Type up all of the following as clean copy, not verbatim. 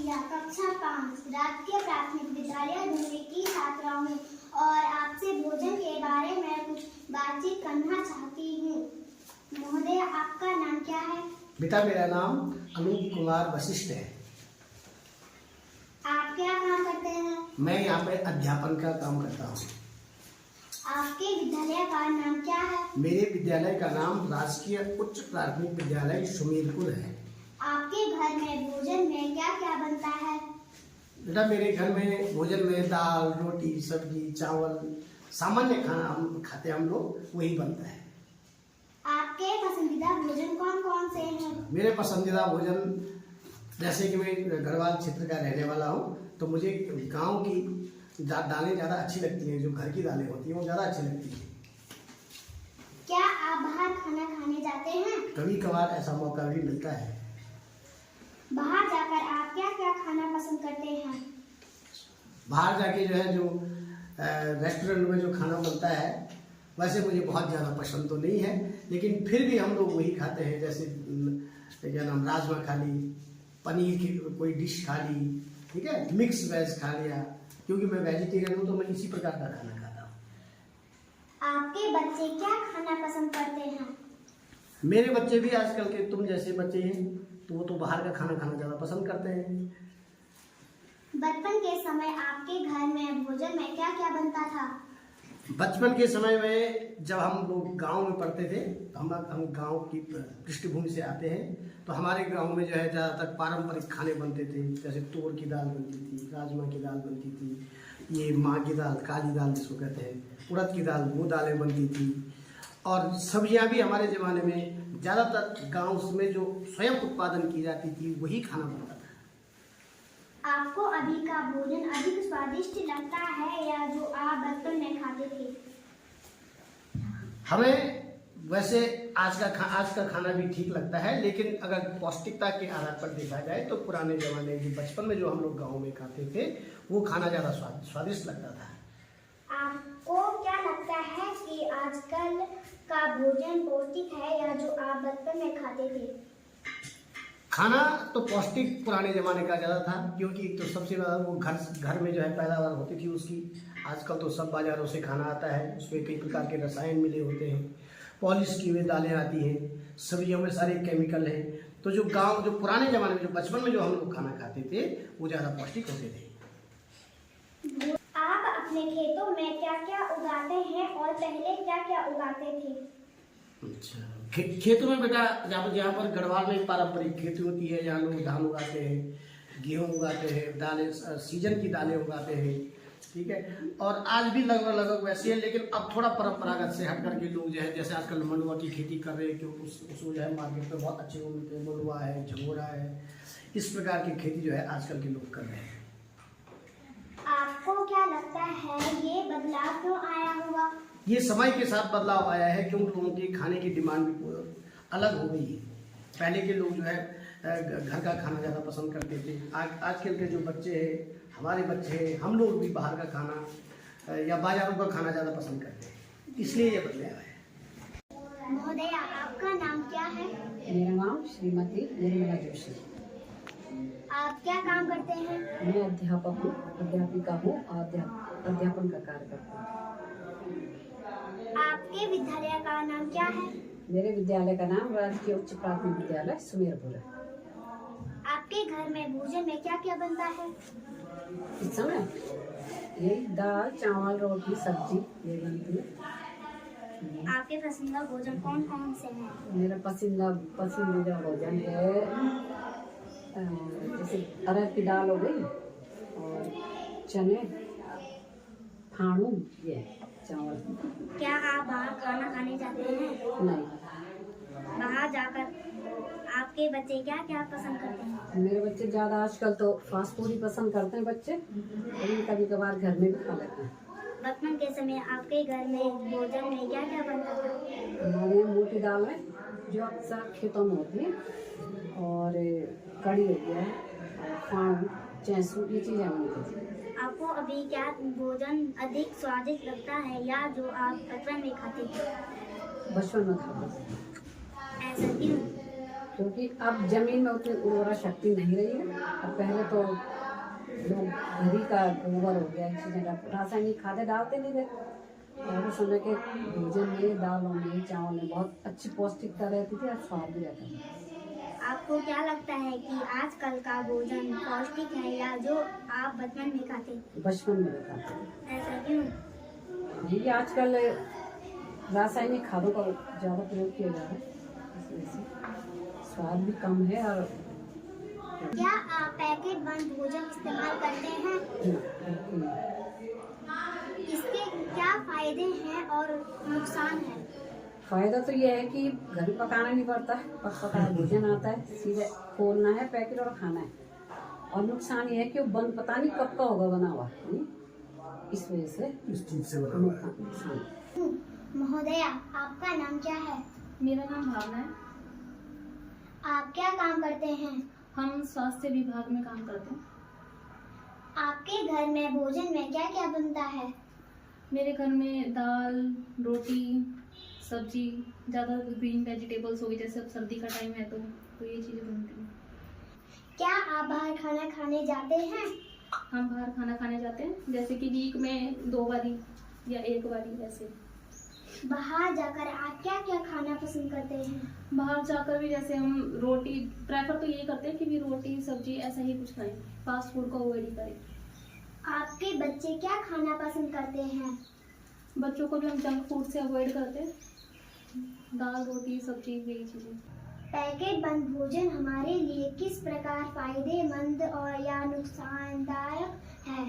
प्रिया, कक्षा 5, राजकीय प्राथमिक विद्यालय धुरी की छात्रा हूँ और आपसे भोजन के बारे में कुछ बातचीत करना चाहती हूँ। महोदय, आपका नाम क्या है? बेटा, मेरा नाम अनूप कुमार वशिष्ठ है। आप क्या काम करते हैं? मैं यहाँ पे अध्यापन का काम करता हूँ। आपके विद्यालय का नाम क्या है? मेरे विद्यालय का नाम राजकीय उच्च प्राथमिक विद्यालय सुमेरपुर है। आपके घर में भोजन में क्या क्या बनता है? बेटा, मेरे घर में भोजन में दाल, रोटी, सब्जी, चावल, सामान्य खाना हम खाते हैं, हम लोग वही बनता है। आपके पसंदीदा भोजन कौन कौन से हैं? मेरे पसंदीदा भोजन, जैसे कि मैं गढ़वाल क्षेत्र का रहने वाला हूँ, तो मुझे गांव की दालें ज़्यादा अच्छी लगती हैं। जो घर की दालें होती हैं वो ज़्यादा अच्छी लगती हैं। क्या आप बाहर खाना खाने जाते हैं? कभी कभार ऐसा मौका भी मिलता है। बाहर जाकर आप क्या क्या खाना पसंद करते हैं? बाहर जाके जो है, जो रेस्टोरेंट में जो खाना बनता है, वैसे मुझे बहुत ज़्यादा पसंद तो नहीं है, लेकिन फिर भी हम लोग वही खाते हैं। जैसे क्या नाम, राजमा खा ली, पनीर की कोई डिश खा ली, ठीक है, मिक्स वेज खा लिया, क्योंकि मैं वेजिटेरियन हूँ तो मैं इसी प्रकार का खाना खाता हूँ। आपके बच्चे क्या खाना पसंद करते हैं? मेरे बच्चे भी आजकल के तुम जैसे बच्चे हैं, तो वो तो बाहर का खाना खाना ज़्यादा पसंद करते हैं। बचपन के समय आपके घर में भोजन में क्या क्या बनता था? बचपन के समय में जब हम लोग गांव में पढ़ते थे, तो हम गांव की पृष्ठभूमि से आते हैं, तो हमारे गांव में जो है ज़्यादातर पारंपरिक खाने बनते थे। जैसे तूर की दाल बनती थी, राजमा की दाल बनती थी, ये माँ की दाल, काली दाल जिसको कहते हैं, उड़द की दाल, वो दालें बनती थी। और सब्जियां भी हमारे ज़माने में ज़्यादातर गाँव में जो स्वयं उत्पादन की जाती थी वही खाना बनता था। आपको अभी का भोजन अधिक स्वादिष्ट लगता है या जो आप बचपन में खाते थे? हमें वैसे आज का खाना भी ठीक लगता है, लेकिन अगर पौष्टिकता के आधार पर देखा जाए तो पुराने जमाने के बचपन में जो हम लोग गाँव में खाते थे वो खाना ज़्यादा स्वादिष्ट लगता था। आपको क्या लगता है कि आजकल का भोजन पौष्टिक है या जो आप बचपन में खाते थे? खाना तो पौष्टिक पुराने ज़माने का ज़्यादा था, क्योंकि तो सबसे ज़्यादा वो घर में जो है पैदावार होती थी उसकी। आजकल तो सब बाज़ारों से खाना आता है, उसमें कई प्रकार के रसायन मिले होते हैं, पॉलिश की हुई दालें आती हैं, सब्जियों में सारे केमिकल हैं। तो जो पुराने ज़माने में, जो बचपन में जो हम लोग खाना खाते थे वो ज़्यादा पौष्टिक होते थे। आप अपने खेतों में क्या क्या उगाते हैं और पहले क्या क्या उगाते थे? अच्छा, खेतों में बेटा, जहाँ पर गढ़वाल में पारंपरिक खेती होती है, जहाँ लोग धान उगाते हैं, गेहूँ उगाते हैं, दालें, सीजन की दालें उगाते हैं, ठीक है। और आज भी लगभग वैसे है, लेकिन अब थोड़ा परंपरागत से हट करके लोग जो है, जैसे आजकल मंडुआ की खेती कर रहे हैं, क्योंकि उसको जो है मार्केट में बहुत अच्छे मिलते हैं, मंडुआ है, झंगोरा है, इस प्रकार की खेती जो है आजकल के लोग कर रहे हैं। आपको क्या लगता है ये बदलाव क्यों आया होगा? ये समय के साथ बदलाव आया है, क्योंकि लोगों की खाने की डिमांड भी अलग हो गई है। पहले के लोग जो है घर का खाना ज़्यादा पसंद करते थे। आजकल के जो बच्चे हैं, हमारे बच्चे हैं, हम लोग भी बाहर का खाना या बाजारों का खाना ज़्यादा पसंद करते हैं, इसलिए ये बदलाव है। महोदय, आपका नाम क्या है? मेरा नाम श्रीमती निर्मला जोशी। आप क्या काम करते हैं? मैं अध्यापक हूँ, अध्यापिका हूँ, अध्यापन का कार्य करती हूँ। आपके विद्यालय का नाम क्या है? मेरे विद्यालय का नाम राजकीय उच्च प्राथमिक विद्यालय सुमेरपुर है। आपके घर में भोजन में क्या क्या बनता है? इस समय यही दाल, चावल, रोटी, सब्जी ये बनती है। आपके पसंदीदा भोजन कौन कौन से हैं? मेरा पसंदीदा भोजन है जैसे अरहर की दाल हो गई और चने, फाणू, ये चावल। क्या आप बाहर खाना खाने जाते हैं? नहीं। बाहर जाकर आपके बच्चे क्या क्या पसंद करते हैं? मेरे बच्चे ज़्यादा आजकल तो फास्ट फूड ही पसंद करते हैं बच्चे, लेकिन कभी कभार घर में भी खा लेते हैं। बचपन के समय आपके घर में भोजन में क्या क्या बनता था? हमारे यहाँ मोटी दाल है जो अक्सर खेतों में होती है, और कड़ी हो गया, फाणू, चैसू, ये चीज़ें बनती थी। आपको अभी क्या भोजन अधिक स्वादिष्ट लगता है या जो आप बचपन में खाते थे? बचपन में खाते थे। ऐसा क्यों? क्योंकि अब जमीन में उतनी उर्वरा शक्ति नहीं रही है। अब पहले तो लोग घरी का गोबर हो गया, चीज़ें रासायनिक खादें डालते नहीं थे। पहले समय के भोजन में, दालों में, चावल में बहुत अच्छी पौष्टिकता रहती थी और स्वाद भी रहता था। आपको क्या लगता है कि आजकल का भोजन पौष्टिक है या जो आप बचपन में खाते? बचपन में खाते थे। ऐसा क्यों? क्योंकि आजकल रासायनिक खादों का ज़्यादा प्रयोग किया जा रहा है, इस वजह से स्वाद भी कम है। और क्या आप पैकेट बंद भोजन इस्तेमाल करते हैं? इसके क्या फायदे हैं और नुकसान है? फायदा तो यह है कि घर में पकाना नहीं पड़ता है, पका भोजन आता है, सीधे खोलना है पैकेट और खाना है। और नुकसान ये है कि वो बंद पता नहीं कब का होगा बना हुआ, इस वजह से इस चीज से बना हुआ है। नुकसान। महोदया, आपका नाम क्या है? मेरा नाम भावना है। आप क्या काम करते हैं? हम स्वास्थ्य विभाग में काम करते हैं। आपके घर में भोजन में क्या क्या बनता है? मेरे घर में दाल, रोटी, सब्जी, ज़्यादा ग्रीन वेजिटेबल्स हो गई, जैसे अब सर्दी का टाइम है तो ये चीज़ें बनती हैं। क्या आप बाहर खाना खाने जाते हैं? हम बाहर खाना खाने जाते हैं, जैसे कि वीक में 2 बारी या 1 बारी ऐसे। बाहर जाकर आप क्या क्या खाना पसंद करते हैं? बाहर जाकर भी जैसे हम रोटी प्रेफर तो यही करते हैं कि भी रोटी सब्जी ऐसा ही कुछ खाएं, फास्ट फूड को अवॉइड ही करें। आपके बच्चे क्या खाना पसंद करते हैं? बच्चों को भी हम जंक फूड से अवॉइड करते हैं, दाल रोटी सब्जी यही चीज़ें। पैकेट बंद भोजन हमारे लिए किस प्रकार फायदेमंद और या नुकसानदायक है?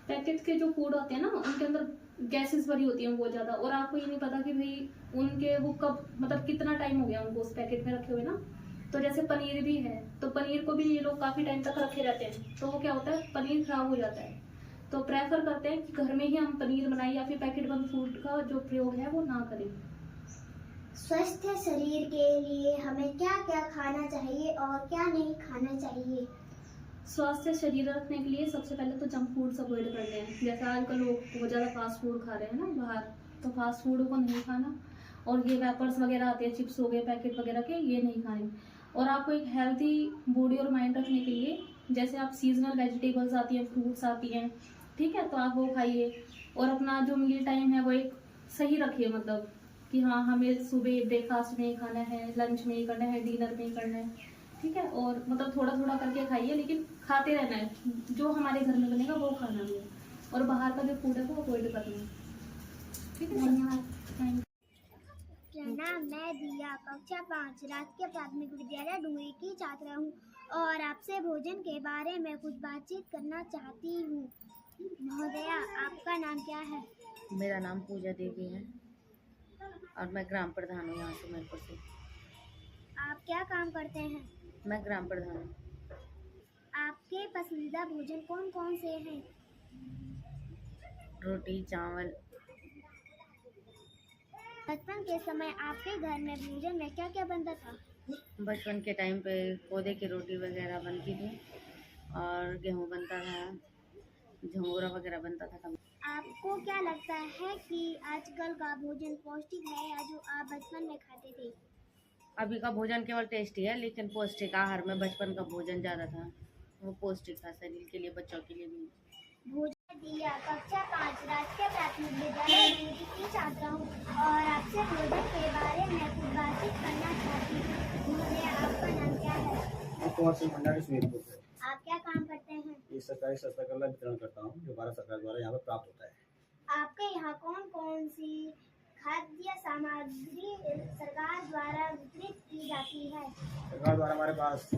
पैकेट के जो फूड होते हैं ना, उनके अंदर गैसेस भरी होती हैं बहुत ज़्यादा, और आपको ये नहीं पता कि भाई उनके वो कब, मतलब कितना टाइम हो गया उनको उस पैकेट में रखे हुए ना। तो जैसे पनीर भी है, तो पनीर को भी ये लोग काफ़ी टाइम तक रखे रहते हैं, तो वो क्या होता है, पनीर खराब हो जाता है। तो प्रेफर करते हैं कि घर में ही हम पनीर बनाएं या फिर पैकेट बंद फूड का जो प्रयोग है वो ना करें। स्वस्थ शरीर के लिए हमें क्या क्या खाना चाहिए और क्या नहीं खाना चाहिए? स्वास्थ्य शरीर रखने के लिए सबसे पहले तो जंक फूड्स अवॉइड करते हैं। जैसे आजकल लोग बहुत ज़्यादा फास्ट फूड खा रहे हैं ना बाहर, तो फास्ट फूड को नहीं खाना। और ये वेपर्स वगैरह आते हैं, चिप्स हो गए पैकेट वगैरह के, ये नहीं खाने। और आपको एक हेल्थी बॉडी और माइंड रखने के लिए जैसे आप सीजनल वेजिटेबल्स आती हैं, फ्रूट्स आती हैं, ठीक है, तो आप वो खाइए। और अपना जो मील टाइम है वो एक सही रखिए, मतलब कि हाँ हमें सुबह ब्रेकफास्ट में ही खाना है, लंच में ही करना है, डिनर में ही करना है, ठीक है। और मतलब थोड़ा थोड़ा करके खाइए, लेकिन खाते रहना है, जो हमारे घर में बनेगा वो खाना भी है, और बाहर का जो फूड है वो अवॉइड करना है, ठीक है। धन्यवाद। थैंक प्रणाम, मैं दिया, कक्षा 5 राजकीय प्राथमिक विद्यालय डुंगरी की छात्रा हूँ और आपसे भोजन के बारे में कुछ बातचीत करना चाहती हूँ। महोदया, आपका नाम क्या है? मेरा नाम पूजा देवी है और मैं ग्राम प्रधान हूँ यहाँ से सुमेरपुर से। आप क्या काम करते हैं? मैं ग्राम प्रधान हूँ। आपके पसंदीदा भोजन कौन कौन से हैं? रोटी चावल। बचपन के समय आपके घर में भोजन में क्या क्या बनता था? बचपन के टाइम पे पौधे की रोटी वगैरह बनती थी और गेहूँ बनता था, झंगोरा वगैरह बनता था। आपको क्या लगता है कि आजकल का भोजन पौष्टिक है या जो आप बचपन में खाते थे? अभी का भोजन केवल टेस्टी है, लेकिन पौष्टिक आहार में बचपन का भोजन ज़्यादा था, वो पौष्टिक था शरीर के लिए, बच्चों के लिए भी। भोजन दिया, कक्षा 5 राजकीय प्राथमिक विद्यालय डुंगरी की छात्रा हूँ और आपसे भोजन के बारे में कुछ बातचीत करना चाहती हूँ। महोदया, आपका नाम क्या है? कुमार सिंह भंडारी सुमेरपुर से। आप क्या काम करते हैं? ये सरकारी शस्त्रकला वितरण करता हूँ जो भारत सरकार द्वारा यहाँ पर प्राप्त होता है। आपके यहाँ कौन कौन सी खाद्य सामग्री सरकार द्वारा वितरित की जाती है? सरकार द्वारा हमारे पास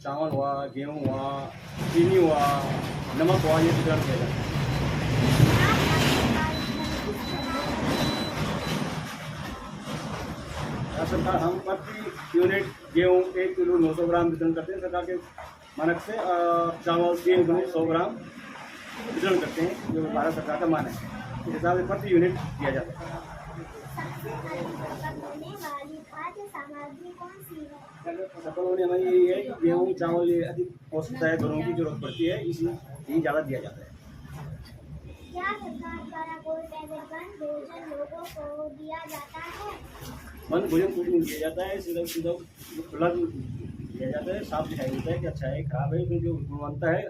चावल हुआ, गेहूँ हुआ, चीनी हुआ, नमक हुआ, ये वितरण किया जाता है। सरकार हम प्रति यूनिट गेहूँ 1 किलो 900 ग्राम वितरण करते हैं सरकार के मानक से। चावल 3 किलो 100 ग्राम वितरण करते हैं जो भारत सरकार का मानक है, इस हिसाब से प्रति यूनिट दिया जाता है। सबसे अधिक खपत होने वाली खाद्य सामग्री कौन सी है? सफल होने हमारी यही है कि गेहूँ चावल ये अधिक पौष्टिक है, घरों की जरूरत पड़ती है, इसलिए ज़्यादा दिया जाता है। क्या सरकार द्वारा कोई पैकेट बंद भोजन लोगों को दिया जाता है? बंद भोजन कुछ नहीं दिया जाता है, सीधा सीधा खुला दिया जाता है। साफ दिखाई देता है कि अच्छा है खराब है, इसमें जो गुणवत्ता है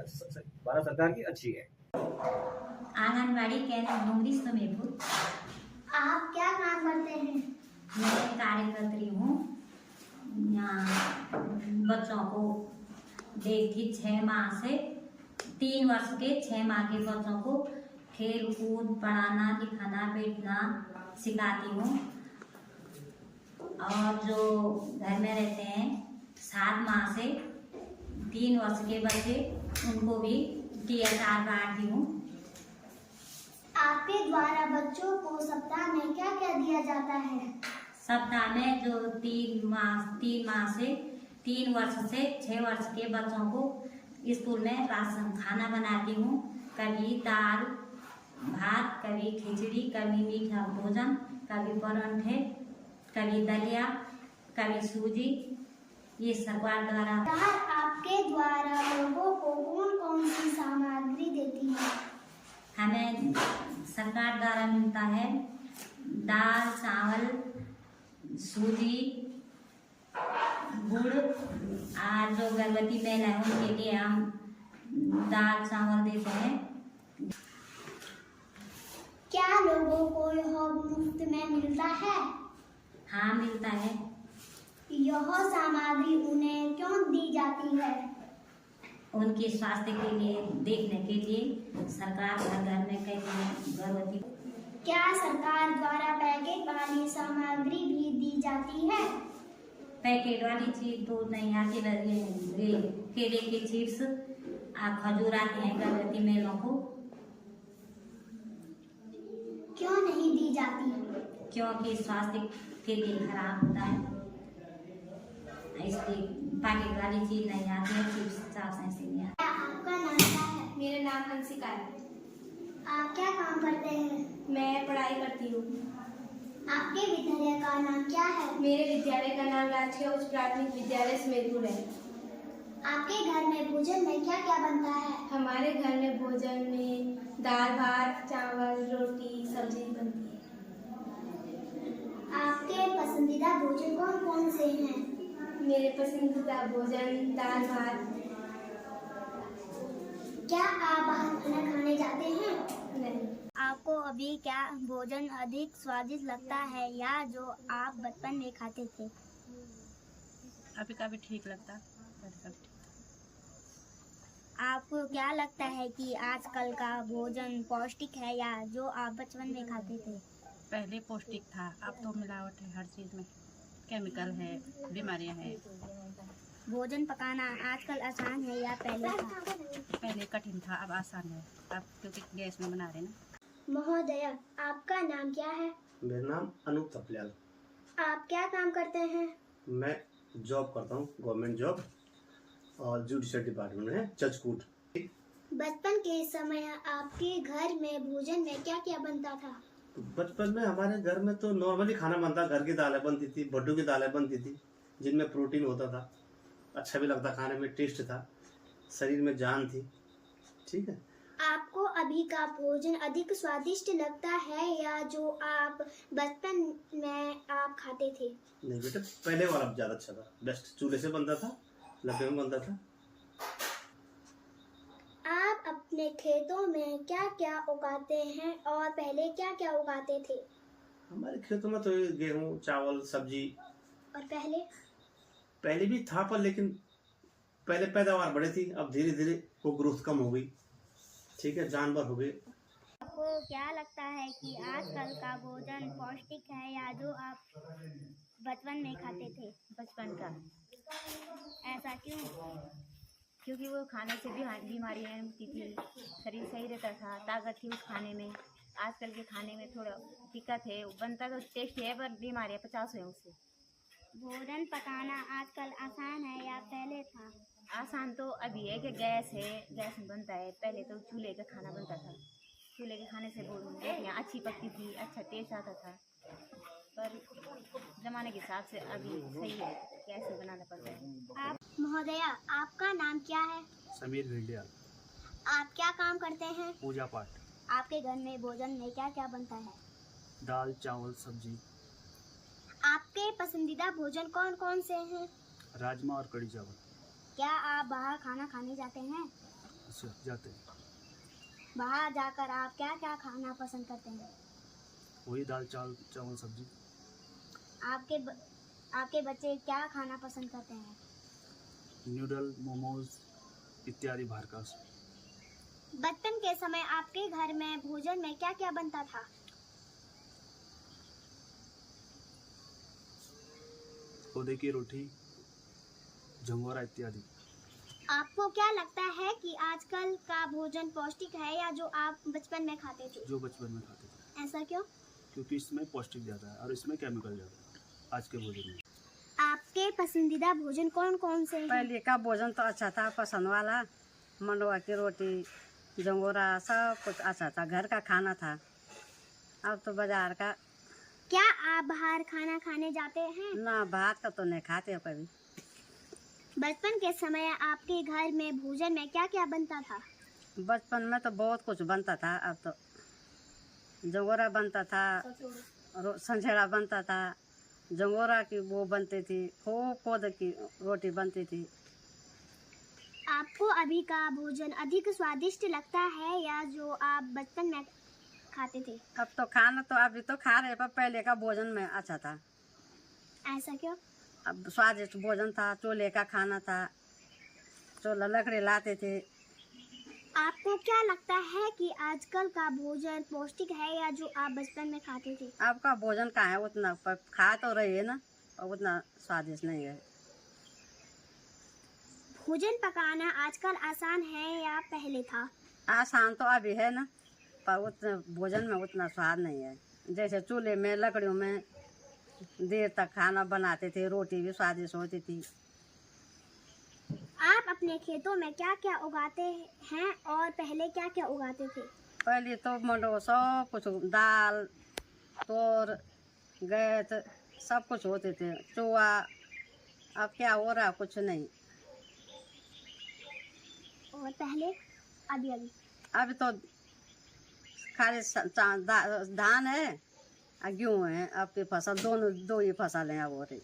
भारत सरकार की अच्छी है। आंगनबाड़ी केंद्र डूंगरी समीरपुर। आप क्या काम करते हैं? मैं कार्यकर्त्री हूँ। यहाँ बच्चों को देखती 6 माह से 3 वर्ष के 6 माह के बच्चों को खेल कूद, पढ़ाना, लिखाना, बैठना सिखाती हूँ। और जो घर में रहते हैं 7 माह से 3 वर्ष के बच्चे, उनको भी TSR बांटती हूँ। आपके द्वारा बच्चों को सप्ताह में क्या क्या दिया जाता है? सप्ताह में जो 3 माह से 3 वर्ष से 6 वर्ष के बच्चों को स्कूल में राशन खाना बनाती हूँ। कभी दाल भात, कभी खिचड़ी, कभी मीठा भोजन, कभी परांठे, कभी दलिया, कभी सूजी। ये सरकार द्वारा। आपके द्वारा लोगों को कौन कौन सी सामग्री देती है? हमें सरकार द्वारा मिलता है दाल, चावल, सूजी, गुड़। और जो गर्भवती महिला है उनके लिए हम दाल चावल देते हैं। क्या लोगों को यह मुफ्त में मिलता है? हाँ, मिलता है। यह सामग्री उन्हें क्यों दी जाती है? उनके स्वास्थ्य के लिए, देखने के लिए सरकार हर घर में कई गर्भवती। क्या सरकार द्वारा पैकेट वाली सामग्री भी दी जाती है? पैकेट वाली चीज तो नहीं आती, केले के चिप्स खजूर आते हैं गर्भवती महिलाओं को। क्यों नहीं दी जाती? क्योंकि स्वास्थ्य के लिए खराब होता है, इसलिए पैकेट वाली चीज नहीं आती है। चिप्स चाप्स ऐसे नहीं आते। आपका नाम क्या है? मेरा नाम हंसिका है। आप क्या काम करते हैं? मैं पढ़ाई करती हूँ। आपके विद्यालय का नाम क्या है? मेरे विद्यालय का नाम राजकीय उच्च प्राथमिक विद्यालय समीरपुर है। आपके घर में भोजन में क्या क्या बनता है? हमारे घर में भोजन में दाल भात, चावल, रोटी, सब्जी बनती है। आपके पसंदीदा भोजन कौन कौन से हैं? मेरे पसंदीदा भोजन दाल भात। क्या आप बाहर खाना खाने जाते हैं? नहीं। आपको अभी क्या भोजन अधिक स्वादिष्ट लगता है या जो आप बचपन में खाते थे? अभी का भी ठीक लगता, आपको क्या लगता है कि आजकल का भोजन पौष्टिक है या जो आप बचपन में खाते थे? पहले पौष्टिक था, अब तो मिलावट है हर चीज़ में, केमिकल है, बीमारियां हैं। भोजन पकाना आजकल आसान है या पहले था? पहले कठिन था, अब आसान है, अब क्योंकि गैस में बना रहे ना। महोदय, आपका नाम क्या है? मेरा नाम अनूप थपलियाल। आप क्या काम करते हैं? मैं जॉब करता हूँ, गवर्नमेंट जॉब, और जुडिशल डिपार्टमेंट में जज कोर्ट। बचपन के समय आपके घर में भोजन में क्या क्या बनता था? बचपन में हमारे घर में तो नॉर्मली खाना बनता, घर की दालें बनती थी, भड्डू की दालें बनती थी, जिनमें प्रोटीन होता था, अच्छा भी लगता, खाने में टेस्ट था, शरीर में जान थी। ठीक है। आपको अभी का भोजन अधिक स्वादिष्ट लगता है या जो आप बचपन में आप खाते थे? नहीं बेटा, पहले वाला ज्यादा अच्छा था, बेस्ट। चूल्हे से बनता था, लकड़ी में बनता था। आप अपने खेतों में क्या क्या उगाते हैं और पहले क्या क्या उगाते थे? हमारे खेतों में तो गेहूं, चावल, सब्जी। और पहले भी था, पर लेकिन पहले पैदावार बड़ी थी, अब धीरे धीरे वो ग्रोथ कम हो गई। ठीक है, जानवर हो गए। आपको क्या लगता है कि आजकल का भोजन पौष्टिक है या जो आप बचपन में खाते थे? बचपन का। ऐसा क्यों? क्योंकि वो खाने से भी बीमारियाँ होती थी, शरीर सही रहता था, ताकत थी उस खाने में। आजकल के खाने में थोड़ा दिक्कत है, बनता तो टेस्ट है पर बीमारियाँ 50 है उससे। भोजन पकाना आजकल आसान है या पहले था? आसान तो अभी है कि गैस है, गैस में बनता है। पहले तो चूल्हे का खाना बनता था, चूल्हे के खाने से रोटियाँ अच्छी पकती थी, अच्छा टेस्ट आता था। पर ज़माने के हिसाब से अभी सही है, गैस में बनाना पड़ता है। आप महोदय, आपका नाम क्या है? समीर भिंडिया। आप क्या काम करते हैं? पूजा पाठ। आपके घर में भोजन में क्या क्या बनता है? दाल, चावल, सब्जी। आपके पसंदीदा भोजन कौन कौन से हैं? राजमा और कढ़ी चावल। क्या आप बाहर खाना खाने जाते हैं? अच्छा, जाते हैं। बाहर जाकर आप क्या क्या खाना पसंद करते हैं? वही दाल चावल सब्जी। आपके बच्चे क्या खाना पसंद करते हैं? नूडल, मोमोज इत्यादि बाहर का। बचपन के समय आपके घर में भोजन में क्या क्या बनता था? पौधे की रोटी, झंगोरा इत्यादि। आपको क्या लगता है कि आजकल का भोजन पौष्टिक है या जो आप बचपन में खाते थे? जो बचपन में खाते थे। ऐसा क्यों? क्योंकि इसमें पौष्टिक ज़्यादा है और इसमें केमिकल ज़्यादा है आज के भोजन में। आपके पसंदीदा भोजन कौन कौन से हैं? पहले का भोजन तो अच्छा था, पसंद वाला। मंडुआ की रोटी, जंगोरा, सब कुछ अच्छा था, घर का खाना था। अब तो बाजार का। क्या आप बाहर खाना खाने जाते हैं? ना, बाहर का तो नहीं खाते हो कभी। बचपन के समय आपके घर में भोजन में क्या क्या बनता था? बचपन में तो बहुत कुछ बनता था। अब तो जंगोरा बनता था, संझेड़ा बनता था, जंगोरा की वो बनती थी, खूब पौधे की रोटी बनती थी। आपको अभी का भोजन अधिक स्वादिष्ट लगता है या जो आप बचपन में खाते थे? अब तो खाना तो अभी तो खा रहे, पर पहले का भोजन में अच्छा था। ऐसा क्यों? अब स्वादिष्ट भोजन था, चूल्हे का खाना था, चूल्हा लकड़ी लाते थे। आपको क्या लगता है कि आजकल का भोजन पौष्टिक है या जो आप बचपन में खाते थे? अब का भोजन कहाँ है उतना, पर खा तो रही है ना, और उतना स्वादिष्ट नहीं है। भोजन पकाना आजकल आसान है या पहले था? आसान तो अभी है ना, पर उतना भोजन में उतना स्वाद नहीं है। जैसे चूल्हे में लकड़ियों में देर तक खाना बनाते थे, रोटी भी स्वादिष्ट होती थी। आप अपने खेतों में क्या क्या उगाते हैं और पहले क्या क्या उगाते थे? पहले तो मंडो सब कुछ, दाल, तोर, गैत, सब कुछ होते थे, चूहा। अब क्या हो रहा, कुछ नहीं। और पहले अभी अभी तो खाली धान है और गेहूँ है। अब की फसल दो ही फसल हैं अब हो रही,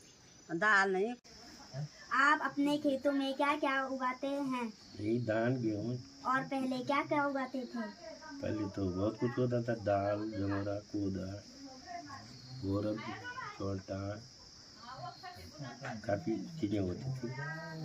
दाल नहीं। आप अपने खेतों में क्या क्या उगाते हैं? यही धान गेहूँ। और पहले क्या क्या उगाते थे? पहले तो बहुत कुछ होता था, दाल, जमोरा, कूदा, गोरब, छोटा, काफ़ी चीज़ें होती थी।